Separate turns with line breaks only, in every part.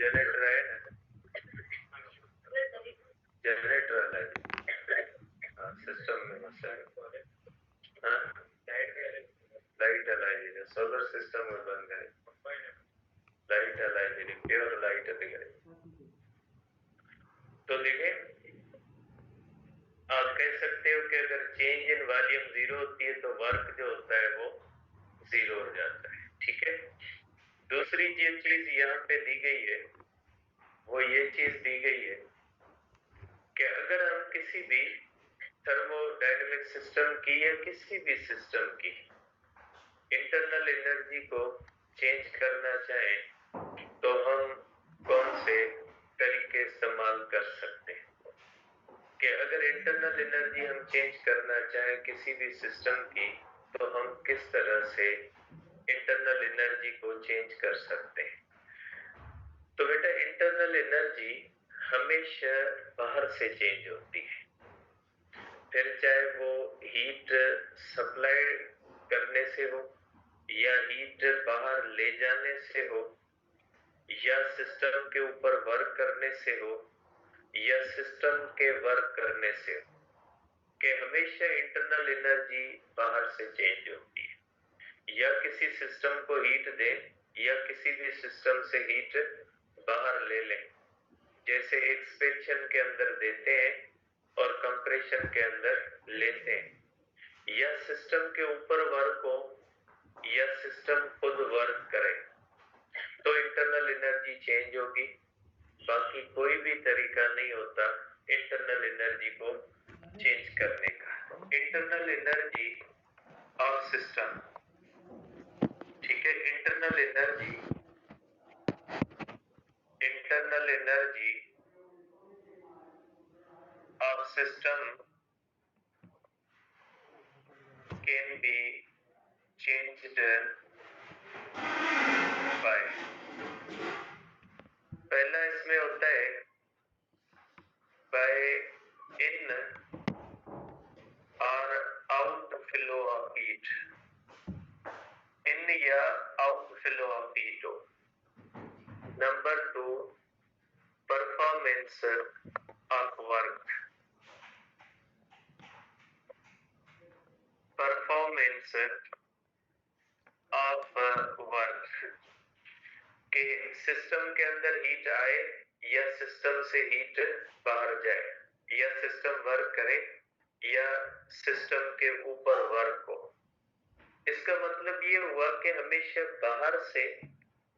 Generator है ना, generator अलग सिस्टम में मसला, लाइट अलग, सोलर सिस्टम में बन गए, लाइट अलग, प्योर लाइट अलग। तो देखिए, आप कह सकते हो कि अगर चेंज इन वॉल्यूम जीरो होती है तो वर्क जो होता है वो जीरो हो जाता है। ठीक है, दूसरी जो चीज यहाँ पे दी गई है वो ये चीज दी गई है कि अगर हम किसी भी थर्मोडायनेमिक सिस्टम की या किसी भी सिस्टम की इंटरनल एनर्जी को चेंज करना चाहें तो हम कौन से तरीके इस्तेमाल कर सकते हैं। कि अगर इंटरनल एनर्जी हम चेंज करना चाहें किसी भी सिस्टम की तो हम किस तरह से इंटरनल एनर्जी को चेंज कर सकते हैं। तो बेटा, इंटरनल एनर्जी हमेशा बाहर से चेंज होती है, फिर चाहे वो हीट सप्लाई करने से हो या हीट बाहर ले जाने से हो या सिस्टम के ऊपर वर्क करने से हो या सिस्टम के वर्क करने से हो, कि हमेशा इंटरनल एनर्जी बाहर से चेंज होती है। या किसी सिस्टम को हीट दें या किसी भी सिस्टम से हीट बाहर ले लें, जैसे एक्सपेंशन के अंदर देते हैं और कंप्रेशन के अंदर लेते हैं, या सिस्टम के ऊपर वर्क हो या सिस्टम खुद वर्क करे तो इंटरनल एनर्जी चेंज होगी। बाकी कोई भी तरीका नहीं होता इंटरनल एनर्जी को चेंज करने का। इंटरनल एनर्जी ऑफ सिस्टम, ठीक है, internal energy of system can be changed by, पहला इसमें होता है बाय इन और आउट फ्लो ऑफ हीट, इन या आउट फ्लो ऑफ हीट हो। Number 2, performance of work, performance of work, के सिस्टम के अंदर हीट आए या सिस्टम से हीट बाहर जाए, या सिस्टम वर्क करे या सिस्टम के ऊपर वर्क हो। इसका मतलब ये हुआ कि हमेशा बाहर से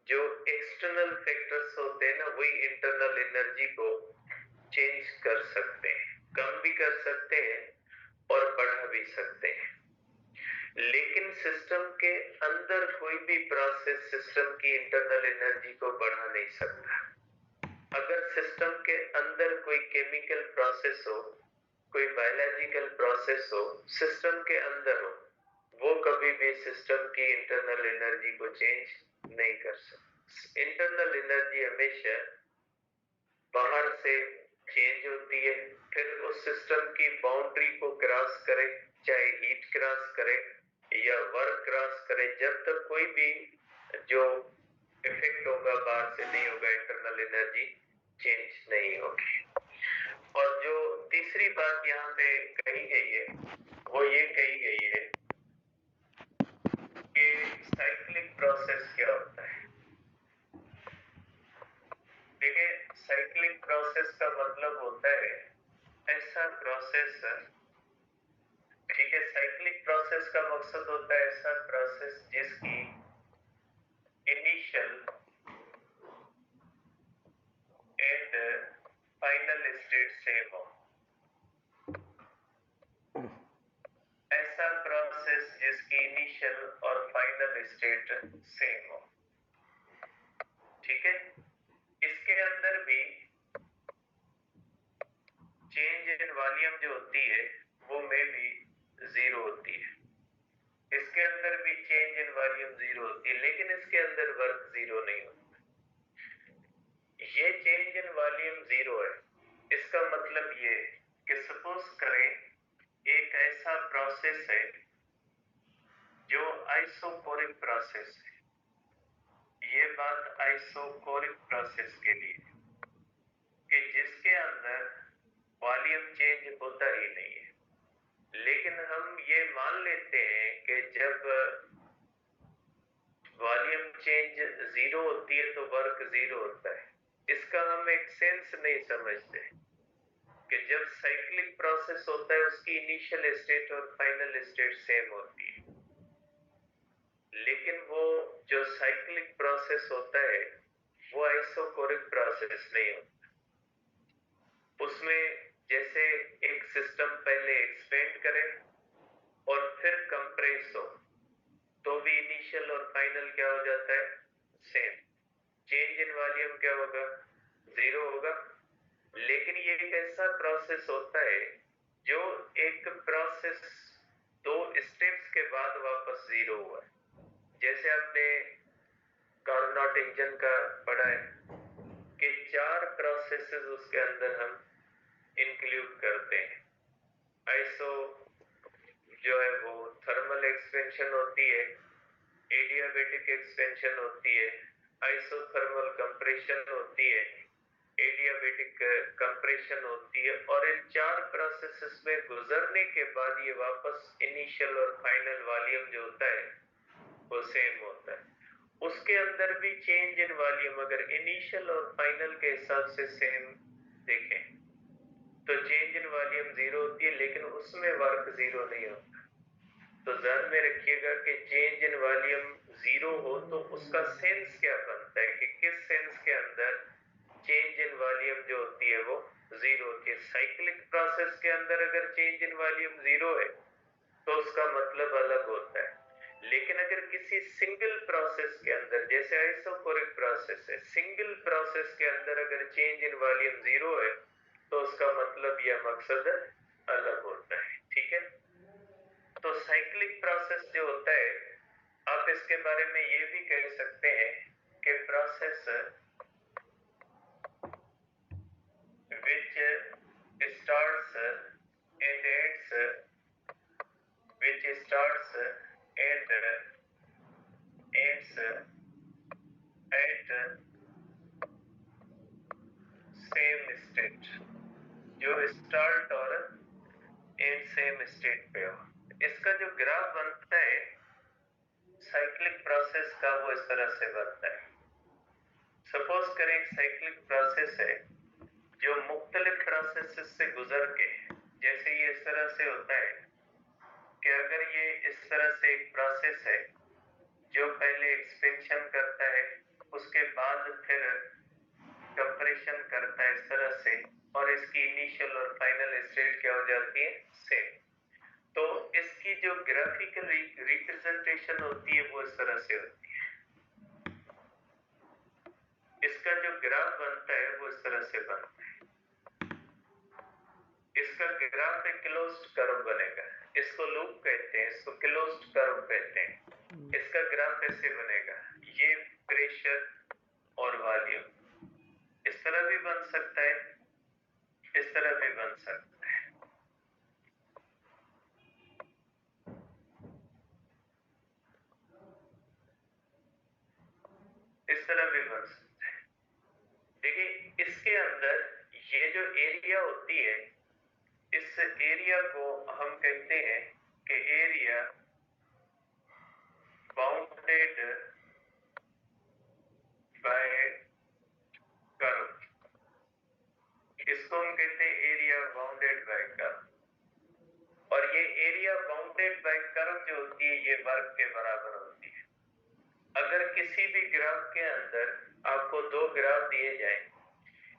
जो एक्सटर्नल फैक्टर्स होते हैं ना, वही इंटरनल एनर्जी को चेंज कर सकते हैं, कम भी कर सकते हैं और बढ़ा भी सकते हैं। लेकिन सिस्टम के अंदर कोई भी प्रोसेस सिस्टम की इंटरनल एनर्जी को बढ़ा नहीं सकता। अगर सिस्टम के अंदर कोई केमिकल प्रोसेस हो, कोई बायोलॉजिकल प्रोसेस हो, सिस्टम के अंदर हो, वो कभी भी सिस्टम की इंटरनल एनर्जी को चेंज नहीं कर सकता। इंटरनल एनर्जी हमेशा बाहर से चेंज होती है, फिर उस सिस्टम की बाउंड्री को क्रॉस करे, चाहे हीट क्रॉस करे या वर्क क्रॉस करे, जब तक कोई भी जो इफेक्ट होगा बाहर से नहीं होगा, इंटरनल एनर्जी चेंज नहीं होगी। और जो तीसरी बात यहाँ पे कही गई है वो ये कही गई है कि साइक्लिक प्रोसेस क्या होता है। देखिए, साइक्लिक प्रोसेस का मतलब होता है ऐसा प्रोसेस, ठीक है, साइक्लिक प्रोसेस का मकसद होता है ऐसा प्रोसेस जिसकी initial and final state same हो, ऐसा प्रोसेस जिसकी इनिशियल और फाइनल स्टेट सेम हो। ठीक है, इसके अंदर भी चेंज इन वॉल्यूम जो होती है वो में भी जीरो होती है, इसके अंदर भी चेंज इन वॉल्यूम जीरो होती है, लेकिन इसके अंदर वर्क जीरो नहीं होता। ये चेंज इन वॉल्यूम जीरो है। इसका मतलब ये कि सपोज करें एक ऐसा प्रोसेस है जो आइसोकोरिक प्रोसेस है, ये बात आइसोकोरिक प्रोसेस के लिए कि जिसके अंदर वॉल्यूम चेंज होता ही नहीं है, लेकिन हम ये मान लेते हैं कि जब वॉल्यूम चेंज जीरो होती है तो वर्क जीरो होता है। इसका हम एक सेंस नहीं समझते कि जब साइक्लिक प्रोसेस होता है उसकी इनिशियल स्टेट और फाइनल स्टेट सेम होती है, लेकिन वो जो साइक्लिक प्रोसेस होता है वो आइसोकोरिक प्रोसेस नहीं होता। उसमें जैसे एक सिस्टम पहले एक्सपेंड करे और फिर कंप्रेस हो तो भी इनिशियल और फाइनल क्या हो जाता है, सेम। चेंज इन वॉल्यूम क्या होगा, जीरो होगा। लेकिन ये एक ऐसा प्रोसेस होता है जो एक प्रोसेस दो स्टेप्स के बाद वापस जीरो हुआ है। जैसे आपने कार्नोट इंजन का पढ़ा है कि 4 प्रोसेसेस उसके अंदर हम इंक्लूड करते हैं। आइसो जो है वो थर्मल एक्सपेंशन होती है, एडियाबैटिक एक्सपेंशन होती है, आइसोथर्मल कंप्रेशन होती है, एडियाबैटिक कंप्रेशन होती है, और इन 4 प्रोसेसेस में गुजरने के बाद ये वापस इनिशियल और फाइनल वॉल्यूम जो होता है वो सेम होता है। उसके अंदर भी चेंज इन वॉल्यूम अगर इनिशियल और फाइनल के हिसाब से सेम देखें तो चेंज इन वॉल्यूम जीरो होती है, लेकिन उसमें वर्क जीरो नहीं होता। तो ध्यान में रखिएगा कि चेंज इन वॉल्यूम जीरो हो तो उसका सेंस क्या बनता है कि किस सेंस के अंदर चेंज इन वॉल्यूम जो होती है वो जीरो होती है। साइक्लिक प्रोसेस के अंदर अगर चेंज इन वॉल्यूम जीरो है तो उसका मतलब अलग होता है। लेकिन अगर किसी सिंगल प्रोसेस के अंदर, जैसे आइसोकोरिक प्रोसेस है, सिंगल प्रोसेस के अंदर अगर चेंज इन वॉल्यूम जीरो है तो उसका मतलब या मकसद अलग होता है। ठीक है, तो साइक्लिक प्रोसेस जो होता है, आप इसके बारे में ये भी कह सकते हैं कि process which starts and ends which starts and ends at same state, जो स्टार्ट और एंड सेम स्टेट पे हो। इसका जो ग्राफ बनता है साइक्लिक प्रोसेस का वो इस तरह से बनता है। सपोज करें एक साइक्लिक प्रोसेस है जो मुख्तलिफ प्रोसेसेस से गुजर के, जैसे ये इस तरह से होता है कि अगर ये इस तरह से एक प्रोसेस है जो पहले एक्सपेंशन करता है उसके बाद फिर कंप्रेशन करता है इस तरह से, और इसकी इनिशियल और फाइनल स्टेट क्या हो जाती है, सेम। तो इसकी जो ग्राफिकल रिप्रेजेंटेशन होती है वो इस तरह से होती है। इसका जो ग्राफ बनता है वो इस तरह से बनता है। इसका ग्राफ एक क्लोज्ड कर्व बनेगा, इसको लूप कहते हैं, इसको क्लोज्ड कर्व कहते हैं। इसका ग्राफ ऐसे बनेगा, ये प्रेशर और वॉल्यूम इस तरह भी बन सकता है, इस तरह भी बन सकता है। इस तरह भी बन सकता है। देखिए इसके अंदर ये जो एरिया होती है, इस एरिया को हम कहते हैं कि एरिया बाउंडेड बाय कर्व। इसको हम कहते हैं एरिया बाउंडेड बाय कर्व। और ये एरिया बाउंडेड बाय कर्व जो होती है ये वर्क के बराबर होती है। अगर किसी भी ग्राफ के अंदर आपको दो ग्राफ दिए जाए,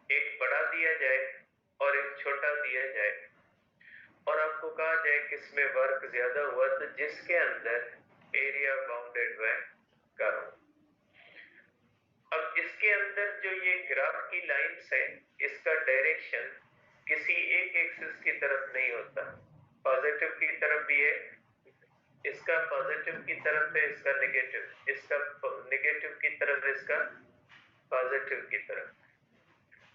एक बड़ा दिया जाए और एक छोटा दिया जाए, और आपको कहा जाए किसमें वर्क ज्यादा हुआ, तो जिसके अंदर एरिया बाउंडेड बाय कर्व। अब इसके अंदर जो ये ग्राफ की लाइंस है, इसका डायरेक्शन किसी एक एक्सिस की तरफ नहीं होता, पॉजिटिव की तरफ भी है, इसका पॉजिटिव की तरफ है, इसका नेगेटिव, इसका नेगेटिव की तरफ, इसका पॉजिटिव की तरफ।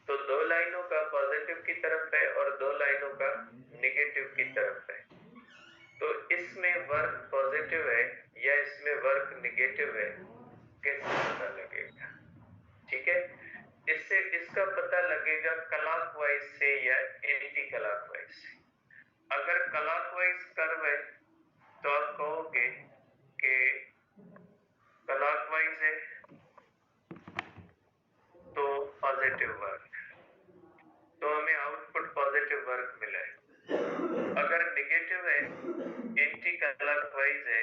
तो दो लाइनों का पॉजिटिव की तरफ है और दो लाइनों का नेगेटिव की तरफ है। तो इसमें वर्क पॉजिटिव है, या इसमें वर्क नेगेटिव है, कैसे पता लगेगा? ठीक है, इससे इसका पता लगेगा क्लॉकवाइज से या एंटी क्लॉकवाइज से। अगर क्लॉकवाइज कर्व है तो आप कहोगे कि क्लॉकवाइज है तो पॉजिटिव वर्क, तो हमें आउटपुट पॉजिटिव वर्क मिला है। अगर नेगेटिव है, एंटी क्लॉकवाइज है,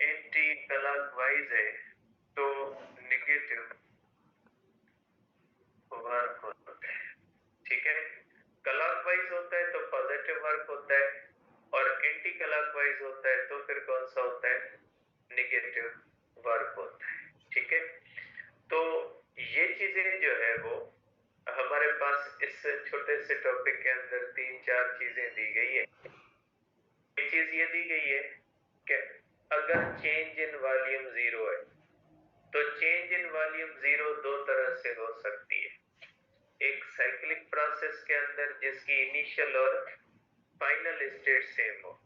एंटी क्लॉकवाइज है तो नेगेटिव वर्क होता है। ठीक है, क्लॉकवाइज होता है तो पॉजिटिव वर्क होता है, और एंटी क्लॉकवाइज होता है तो फिर कौन सा होता है? नेगेटिव वर्क होता है। ठीक है, तो ये चीजें जो है वो हमारे पास इस छोटे से टॉपिक के अंदर 3-4 चीजें दी गई है। एक चीज ये दी गई है कि अगर चेंज इन वॉल्यूम 0 है तो चेंज इन वॉल्यूम 0 दो तरह से हो सकती है। एक साइक्लिक प्रोसेस के अंदर जिसकी इनिशियल और फाइनल स्टेट सेम हो।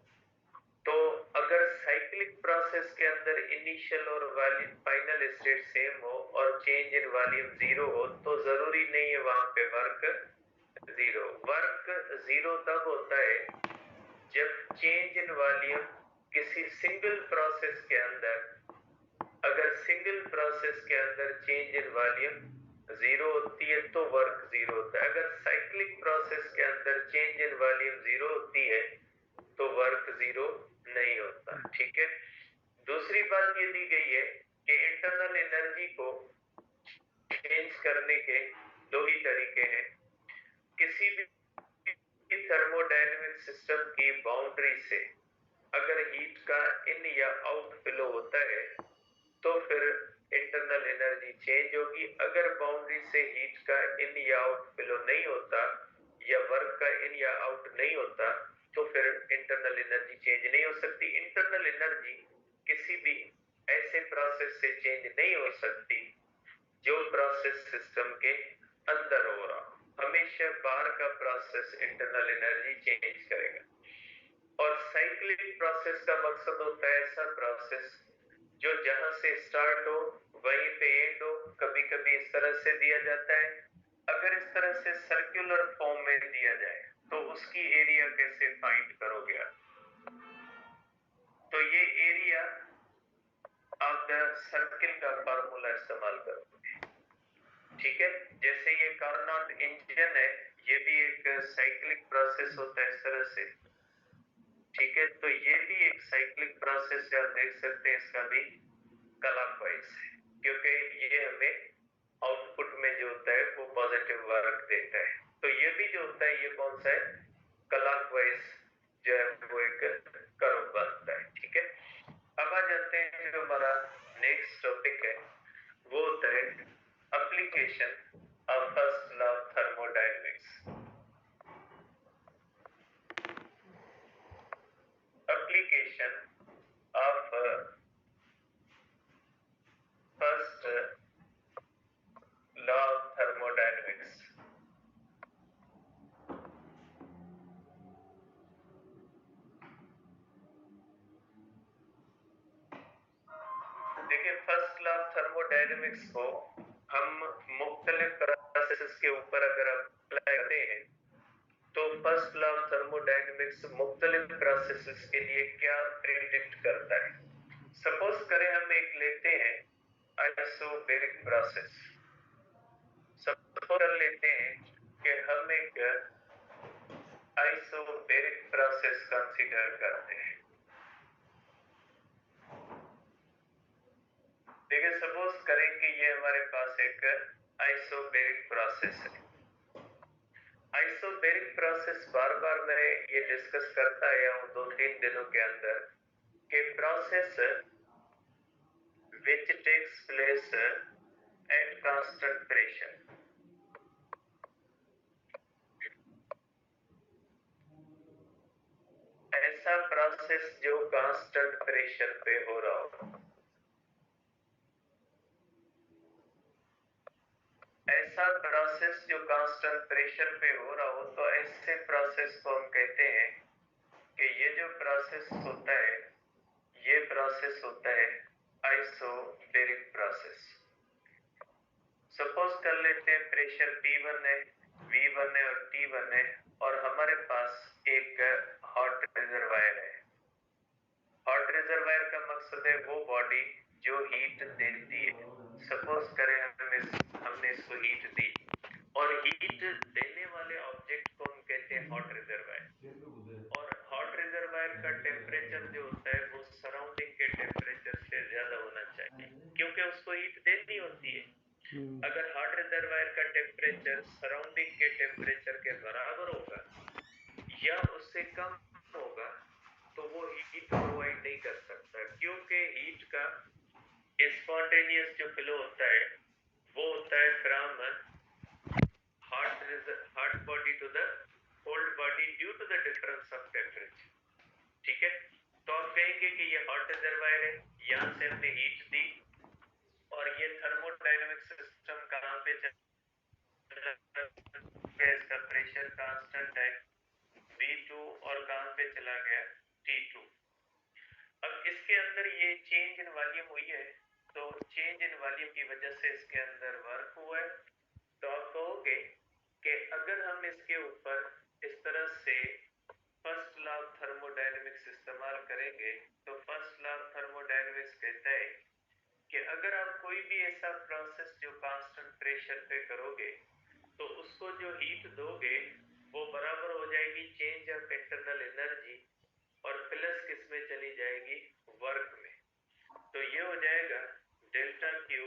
तो अगर साइक्लिक प्रोसेस के अंदर इनिशियल और फाइनल स्टेट सेम हो और चेंज इन वॉल्यूम 0 हो तो जरूरी नहीं है वहां पे वर्क 0। वर्क 0 तब होता है जब चेंज इन वॉल्यूम किसी सिंगल प्रोसेस के अंदर, अगर सिंगल प्रोसेस के अंदर चेंज इन वॉल्यूम 0 होती है तो वर्क 0 होता है। अगर साइक्लिक प्रोसेस के अंदर चेंज इन वॉल्यूम 0 होती है तो वर्क 0 नहीं होता। ठीक है, दूसरी बात ये दी गई है कि इंटरनल एनर्जी को चेंज करने के दो ही तरीके हैं। किसी भी थर्मोडायनेमिक सिस्टम की बाउंड्री से अगर हीट का इन या आउट फ्लो होता है तो फिर इंटरनल एनर्जी चेंज होगी। अगर बाउंड्री से हीट का इन या आउट फ्लो नहीं होता या वर्क का इन या आउट नहीं होता तो फिर इंटरनल एनर्जी चेंज नहीं हो सकती। इंटरनल एनर्जी किसी भी ऐसे प्रोसेस से चेंज नहीं हो सकती जो प्रोसेस सिस्टम के अंदर हो रहा। हमेशा बाहर का प्रोसेस इंटरनल एनर्जी चेंज करेगा। और साइक्लिक प्रोसेस का मकसद होता है ऐसा प्रोसेस जो जहां से स्टार्ट हो वहीं पे एंड हो। कभी कभी इस तरह से दिया जाता है। अगर इस तरह से सर्कुलर फॉर्म में दिया जाए तो उसकी एरिया कैसे फाइंड करोगे आप? तो ये एरिया आप सर्किल का फार्मूला इस्तेमाल करोगे। ठीक है, जैसे ये कार्नोट इंजन है, ये भी एक साइक्लिक प्रोसेस होता है इस तरह से। ठीक है, तो ये भी एक साइक्लिक प्रोसेस है, आप देख सकते हैं इसका भी क्लॉकवाइज है, क्योंकि ये हमें आउटपुट में जो होता है वो पॉजिटिव वर्क देता है। तो ये भी जो होता है ये कौन सा है? क्लॉकवाइज जो है वो एक कर्व बनता है। ठीक है, अब आ जाते हैं जो हमारा नेक्स्ट टॉपिक है वो होता है application of first law of thermodynamics. Application of first law of thermodynamics. देखिए, फर्स्ट लॉ ऑफ थर्मोडायनेमिक्स को हम मुख्तलिफ प्रोसेसेस के ऊपर अगर अप्लाई करते हैं तो फर्स्ट लॉ ऑफ थर्मोडायनेमिक्स मुख्तलिफ प्रोसेसेस के लिए क्या प्रिडिक्ट करता है। सपोज करें हम एक लेते हैं आइसोबैरिक प्रोसेस। सपोज कर लेते हैं कि हम एक आइसोबैरिक प्रोसेस कंसीडर करते हैं। देखिए, सपोज करें कि ये हमारे पास एक आइसोबैरिक प्रोसेस है। आइसोबैरिक प्रोसेस बार बार मैं ये डिस्कस करता आया हूं 2-3 दिनों के अंदर कि process which takes place at constant pressure। ऐसा प्रोसेस जो कांस्टेंट प्रेशर पे हो रहा हो, ऐसा प्रोसेस जो कांस्टेंट प्रेशर पे हो रहा हो, तो ऐसे प्रोसेस को हम कहते हैं कि ये जो प्रोसेस होता है, ये प्रोसेस होता है आइसोबैरिक प्रोसेस। सपोज कर लेते हैं प्रेशर P1 है, V1 है और T1 है और हमारे पास एक हॉट रिजर्वायर है। हॉट रिजर्वायर का मकसद है वो बॉडी जो हीट देती है। सपोज करें हमने इसको हीट दी और हीट देने वाले ऑब्जेक्ट को हम कहते हैं हॉट रिजर्वायर। और हॉट रिजर्वायर का टेम्परेचर जो होता है वो सराउंडिंग के टेम्परेचर से ज्यादा होना चाहिए, क्योंकि उसको हीट देनी होती है। अगर हॉट रिजर्वायर का टेम्परेचर सराउंडिंग के टेम्परेचर के बराबर होगा या उससे कम होगा तो वो हीट प्रोवाइड नहीं कर सकता, क्योंकि हीट का स्पॉन्टेनियस जो फ्लो होता है वो होता है from hot body to the cold body due to the difference of temperature. ठीक है, तो आप कहेंगे कि ये हॉट रिजर्वायर है, यहां से हमने हीट दी और ये थर्मोडायनेमिक सिस्टम कहां पे चला, इसका प्रेशर कांस्टेंट है V2 और कहां पे चला गया T2। अब इसके अंदर ये चेंज इन वॉल्यूम हुई है, तो चेंज इन वॉल्यूम की वजह से इसके अंदर वर्क हुआ है। तो आप कहोगे कि अगर हम इसके ऊपर इस तरह से फर्स्ट लॉ ऑफ थर्मोडायनेमिक्स इस्तेमाल करेंगे तो फर्स्ट लॉ ऑफ थर्मोडायनेमिक्स कहता है कि अगर आप कोई भी ऐसा प्रोसेस जो कांस्टेंट प्रेशर पे करोगे तो उसको जो हीट दोगे वो बराबर हो जाएगी चेंज ऑफ इंटरनल एनर्जी और प्लस किस में चली जाएगी, वर्क में। तो ये हो जाएगा delta Q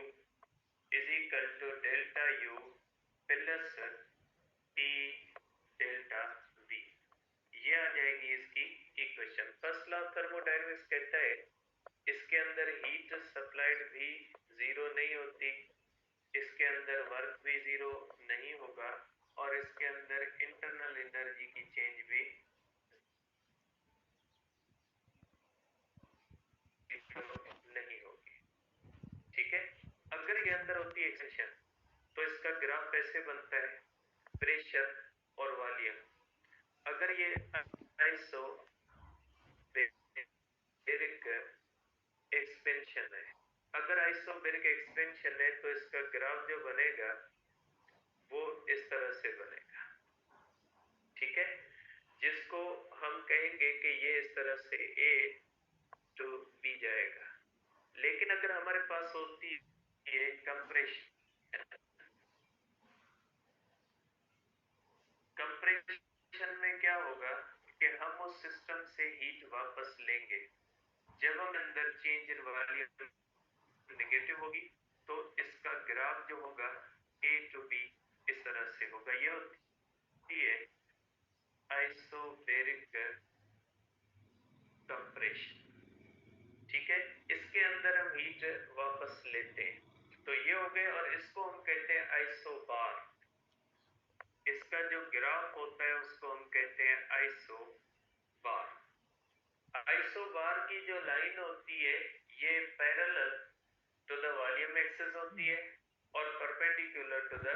is equal to delta U plus T delta V. ये आ जाएगी इसकी equation. First law of thermodynamics कहता है इसके अंदर हीट सप्लाइड भी जीरो नहीं होती, इसके अंदर वर्क भी जीरो नहीं होगा और इसके अंदर इंटरनल एनर्जी की चेंज भी नहीं होगी। ठीक है, अगर ये अंदर होती है इक्वेशन तो इसका ग्राफ ऐसे बनता है, प्रेशर और वॉल्यूम। अगर ये आइसोबैरिक एक्सपेंशन है, अगर आइसोबैरिक एक्सपेंशन है तो इसका ग्राफ जो बनेगा वो इस तरह से बनेगा। ठीक है, जिसको हम कहेंगे कि ये इस तरह से A टू B जाएगा। लेकिन अगर हमारे पास होती है कंप्रेशन, कंप्रेशन में क्या होगा कि हम उस सिस्टम से हीट वापस लेंगे। जब हम अंदर चेंज इन वॉल्यूम नेगेटिव होगी तो इसका ग्राफ जो होगा A टू B इस तरह से होगा। ये होती है आइसोबैरिक कंप्रेशन। ठीक है, इसके अंदर हम हीट वापस लेते हैं, तो ये हो गए और इसको हम कहते हैं आइसोबार। इसका जो ग्राफ होता है उसको हम कहते हैं आइसोबार। आइसोबार की जो लाइन होती है ये parallel to the volume axis होती है और perpendicular to the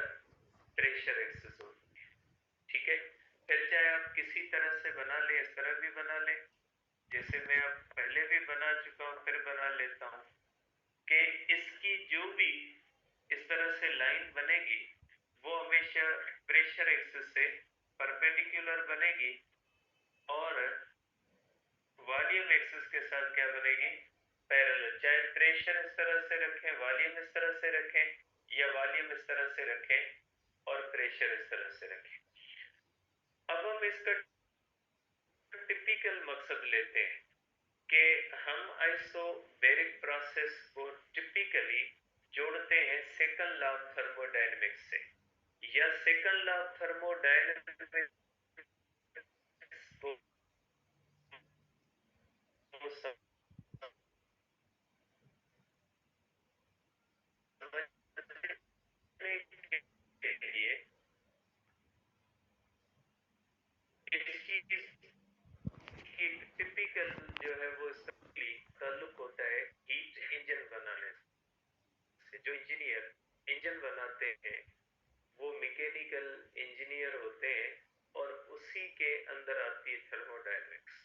pressure axis होती है। ठीक है, फिर चाहे आप किसी तरह से बना लें, इस तरह भी बना लें, जैसे मैं अब पहले भी बना चुका हूं फिर बना लेता हूं कि इसकी जो भी इस तरह से लाइन बनेगी वो हमेशा प्रेशर एक्सिस से परपेंडिकुलर बनेगी और वॉल्यूम एक्सिस के साथ क्या बनेगी, पैरेलल। चाहे प्रेशर इस तरह से रखें, वॉल्यूम इस तरह से रखें, या वॉल्यूम इस तरह से रखें और प्रेशर इस तरह से रखें। अब हम इसका टिपिकल मकसद लेते हैं कि हम आइसोबैरिक प्रोसेस को टिपिकली जोड़ते हैं सेकंड लॉ ऑफ थर्मोडायनेमिक्स से, या सेकंड लॉ ऑफ थर्मोडायनेमिक्स को समझने के लिए इसकी टिपिकल जो है वो ताल्लुक होता है हीट इंजन बनाने से। जो इंजीनियर इंजन बनाते हैं वो मैकेनिकल इंजीनियर होते हैं और उसी के अंदर आती है थर्मोडायनेमिक्स।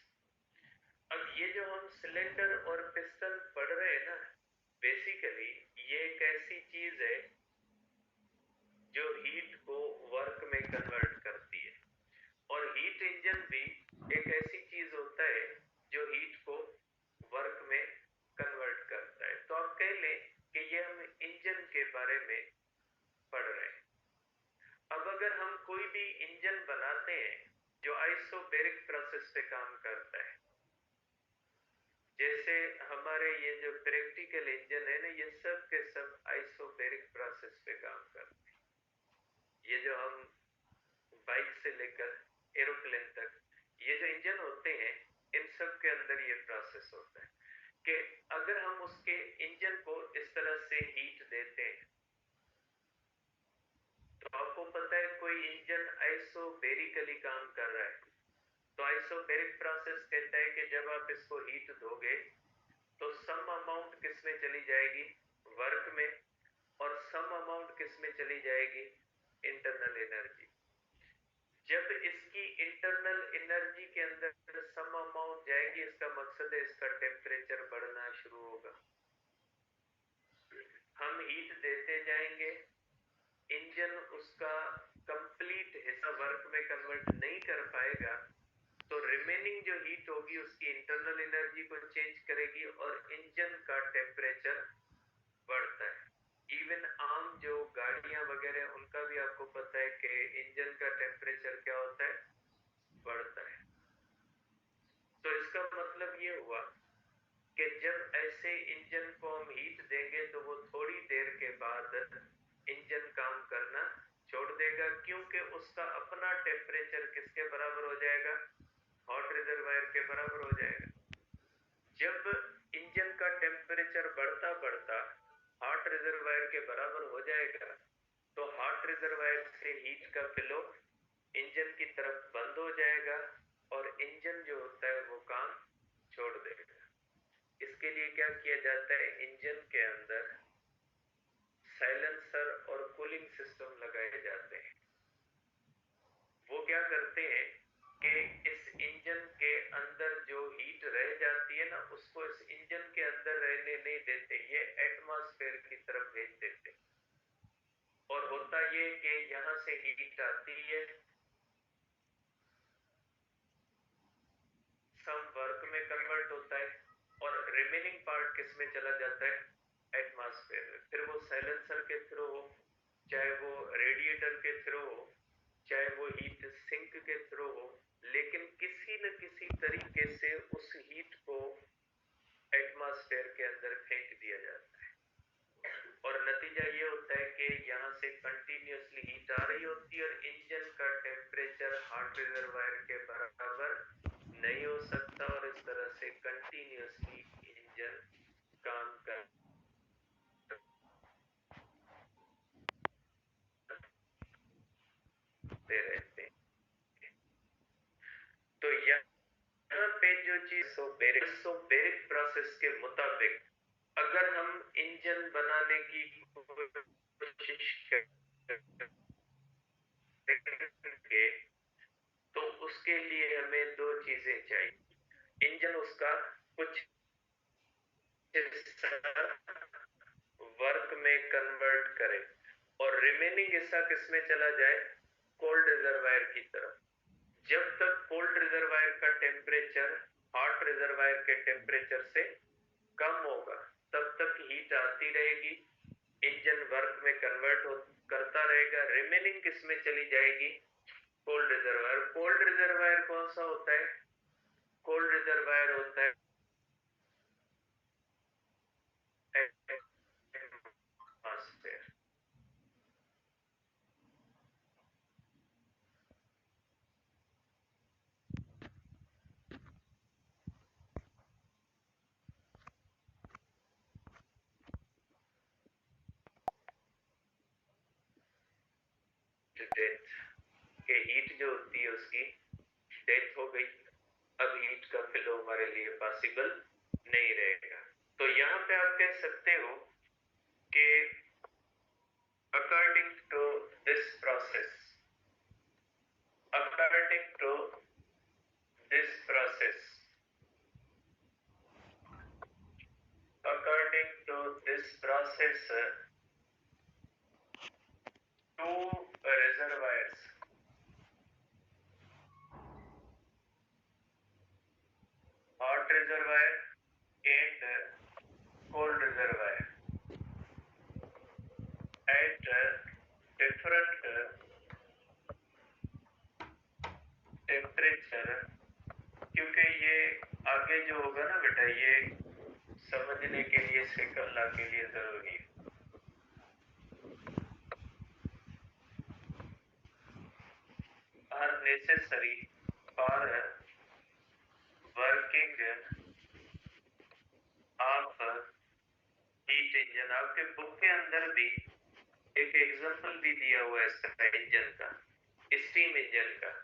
ये जो हम सिलेंडर और पिस्टन पढ़ रहे हैं ना, बेसिकली ये एक ऐसी चीज है जो हीट को वर्क में कन्वर्ट करती है, और हीट इंजन भी एक ऐसी चीज होता है जो हीट को वर्क में कन्वर्ट करता है। तो आप कह लें कि ये हम इंजन के बारे में पढ़ रहे हैं। अब अगर हम कोई भी इंजन बनाते हैं जो आइसोबैरिक प्रोसेस पे काम करता है, जैसे हमारे ये जो प्रैक्टिकल इंजन है ना, ये सब के सब आइसोबैरिक प्रोसेस पे काम करते हैं। ये जो हम बाइक से लेकर एरोप्लेन तक ये जो इंजन होते हैं, इन सब के अंदर ये प्रोसेस होता है कि अगर हम उसके इंजन को इस तरह से हीट देते हैं, तो आपको पता है कोई इंजन आइसोबैरिकली काम कर रहा है, तो आइसोबैरिक प्रोसेस कहता है कि जब आप इसको हीट दोगे तो सम अमाउंट किस में चली जाएगी, वर्क में, और सम अमाउंट किस में चली जाएगी, इंटरनल एनर्जी। जब इसकी इंटरनल एनर्जी के अंदर सम अमाउंट जाएगी, इसका मकसद है इसका टेम्परेचर बढ़ना शुरू होगा। हम हीट देते जाएंगे, इंजन उसका कंप्लीट हिस्सा वर्क में कन्वर्ट नहीं कर पाएगा, तो रिमेनिंग जो हीट होगी उसकी इंटरनल एनर्जी को चेंज करेगी और इंजन का टेम्परेचर बढ़ता है। इवन आम जो गाड़ियां वगैरह, उनका भी आपको पता है कि इंजन का टेम्परेचर क्या होता है, बढ़ता है। तो इसका मतलब ये हुआ कि जब ऐसे इंजन को हम हीट देंगे तो वो थोड़ी देर के बाद इंजन काम करना छोड़ देगा, क्योंकि उसका अपना टेम्परेचर किसके बराबर हो जाएगा, हॉट रिजर्वायर के बराबर हो जाएगा। जब इंजन का टेम्परेचर बढ़ता बढ़ता हॉट रिजर्वायर के बराबर हो जाएगा, तो हॉट रिजर्वायर से हीट का फ्लो इंजन की तरफ बंद हो जाएगा और इंजन जो होता है वो काम छोड़ देगा। इसके लिए क्या किया जाता है, इंजन के अंदर साइलेंसर और कूलिंग सिस्टम लगाए जाते हैं। वो क्या करते हैं कि इस इंजन के अंदर जो हीट रह जाती है ना, उसको इस इंजन के अंदर रहने नहीं देते, ये एटमॉस्फेयर की तरफ भेज देते। और होता ये कि यहां से हीट आती है, सम वर्क में कन्वर्ट होता है, और रिमेनिंग पार्ट किस में चला जाता है, एटमॉस्फेयर में। फिर वो साइलेंसर के थ्रू हो, चाहे वो रेडिएटर के थ्रू हो, चाहे वो हीट सिंक के थ्रू हो, लेकिन किसी न किसी तरीके से उस हीट को एटमॉस्फेयर के अंदर फेंक दिया जाता है। और नतीजा ये होता है कि यहाँ से कंटिन्यूअसली हीट आ रही होती है और इंजन का टेम्परेचर हॉट रिजर्वायर के बराबर नहीं हो सकता, और इस तरह से कंटिन्यूअसली इंजन काम करते रहते हैं। तो यहाँ पे जो चीज सोबेरिक प्रोसेस के मुताबिक अगर हम इंजन बनाने की कोशिश करेंगे, तो उसके लिए हमें दो चीजें चाहिए। इंजन उसका कुछ वर्क में कन्वर्ट करे और रिमेनिंग हिस्सा किस में चला जाए, कोल्ड रिजर्वायर की तरफ। जब तक कोल्ड रिजर्वायर का टेम्परेचर हॉट रिजर्वायर के टेम्परेचर से कम होगा, तब तक हीट आती रहेगी, इंजन वर्क में कन्वर्ट करता रहेगा, रिमेनिंग किस में चली जाएगी, कोल्ड रिजर्वायर। कोल्ड रिजर्वायर कौन सा होता है, कोल्ड रिजर्वायर होता है एटमॉस्फेयर। डेथ के हीट जो होती है उसकी डेथ हो गई, अब हीट का फ्लो हमारे लिए पॉसिबल नहीं रहेगा। तो यहाँ पे आप कह सकते हो कि according to this process, according to this process, this process two reservoirs, hot reservoir and cold reservoir, at different temperature, क्योंकि ये आगे जो होगा ना बेटा, ये समझने के लिए सेकंड लॉ के लिए जरूरी है। Are necessary for working of heat engine. आपके बुक के अंदर भी एक एग्जांपल भी दिया हुआ है इसका इंजन का, स्टीम इंजन का।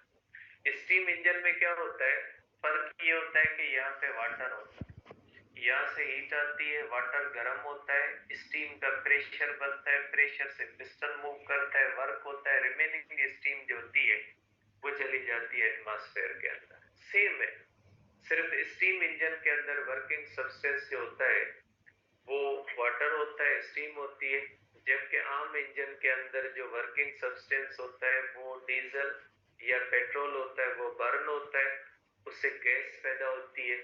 स्टीम इंजन में क्या होता है, फर्क ये होता है कि यहाँ पे वाटर होता है, यहाँ से हीट आती है, वाटर गर्म होता है, स्टीम का प्रेशर बनता है, प्रेशर से पिस्टन मूव करता है, वर्क होता है, रिमेनिंग स्टीम जो होती है वो चली जाती है एटमॉस्फेयर के अंदर। सेम है, सिर्फ स्टीम इंजन के अंदर वर्किंग सब्सटेंस जो होता है वो वाटर होता है, स्टीम होती है, जबकि आम इंजन के अंदर जो वर्किंग सब्सटेंस होता है वो डीजल या पेट्रोल होता है, वो बर्न होता है, उससे गैस पैदा होती है,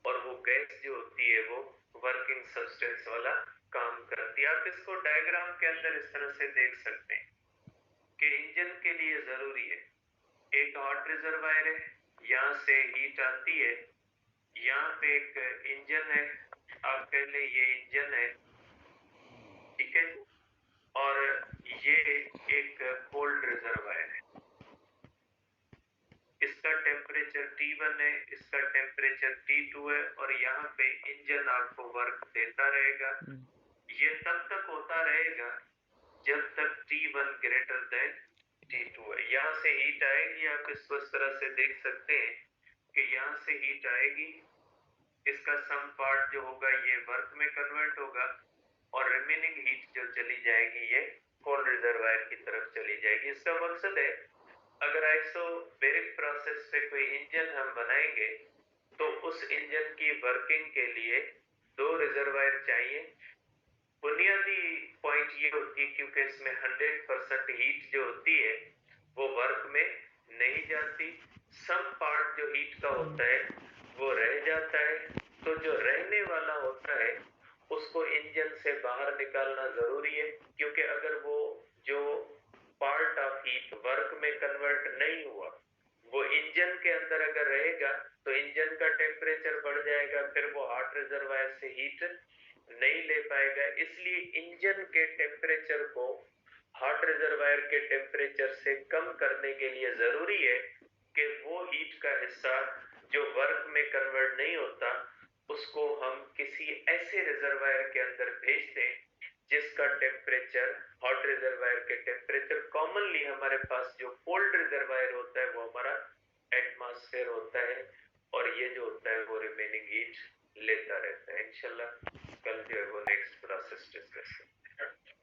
और वो गैस जो होती है वो वर्किंग सब्सटेंस वाला काम करती है। आप इसको डायग्राम के अंदर इस तरह से देख सकते हैं कि इंजन के लिए जरूरी है एक हॉट रिजर्वायर है, यहाँ से हीट आती है, यहाँ पे एक इंजन है, आप कह ले ये इंजन है, ठीक है, और ये एक कोल्ड रिजर्वायर है। इसका टेम्परेचर T1 है, इसका टेम्परेचर T2 है, और यहाँ पे इंजन आपको वर्क देता रहेगा। ये तब तक होता रहेगा जब तक T1 ग्रेटर देन T2 है। यहाँ से हीट आएगी, आप इसको इस तरह से देख सकते हैं कि यहाँ से हीट आएगी, इसका सम पार्ट जो होगा ये वर्क में कन्वर्ट होगा, और रिमेनिंग हीट जो चली जाएगी ये कोल्ड रिजर्वायर की तरफ चली जाएगी। इसका मकसद है अगर आइसोबैरिक प्रोसेस से कोई इंजन हम बनाएंगे तो उस इंजन की वर्किंग के लिए दो रिजर्वायर चाहिए। बुनियादी पॉइंट ये होती है क्योंकि इसमें 100% हीट जो होती है वो वर्क में नहीं जाती, सम पार्ट जो हीट का होता है वो रह जाता है, तो जो रहने वाला होता है उसको इंजन से बाहर निकालना जरूरी है, क्योंकि अगर वो जो पार्ट ऑफ हीट वर्क में कन्वर्ट नहीं हुआ वो इंजन के अंदर अगर रहेगा तो इंजन का टेम्परेचर बढ़ जाएगा, फिर वो हॉट रिजर्वायर से हीट नहीं ले पाएगा। इसलिए इंजन के टेम्परेचर को हॉट रिजर्वायर के टेम्परेचर से कम करने के लिए जरूरी है कि वो हीट का हिस्सा जो वर्क में कन्वर्ट नहीं होता उसको हम किसी ऐसे रिजर्वायर के अंदर भेज दें जिसका टेम्परेचर हॉट रिजर्वायर के टेम्परेचर, कॉमनली हमारे पास जो कोल्ड रिजर्वायर होता है वो हमारा एटमॉस्फेयर होता है, और ये जो होता है वो रिमेनिंग हीट लेता रहता है। इंशाल्लाह कल जो है वो नेक्स्ट प्रोसेस डिस्कस करेंगे।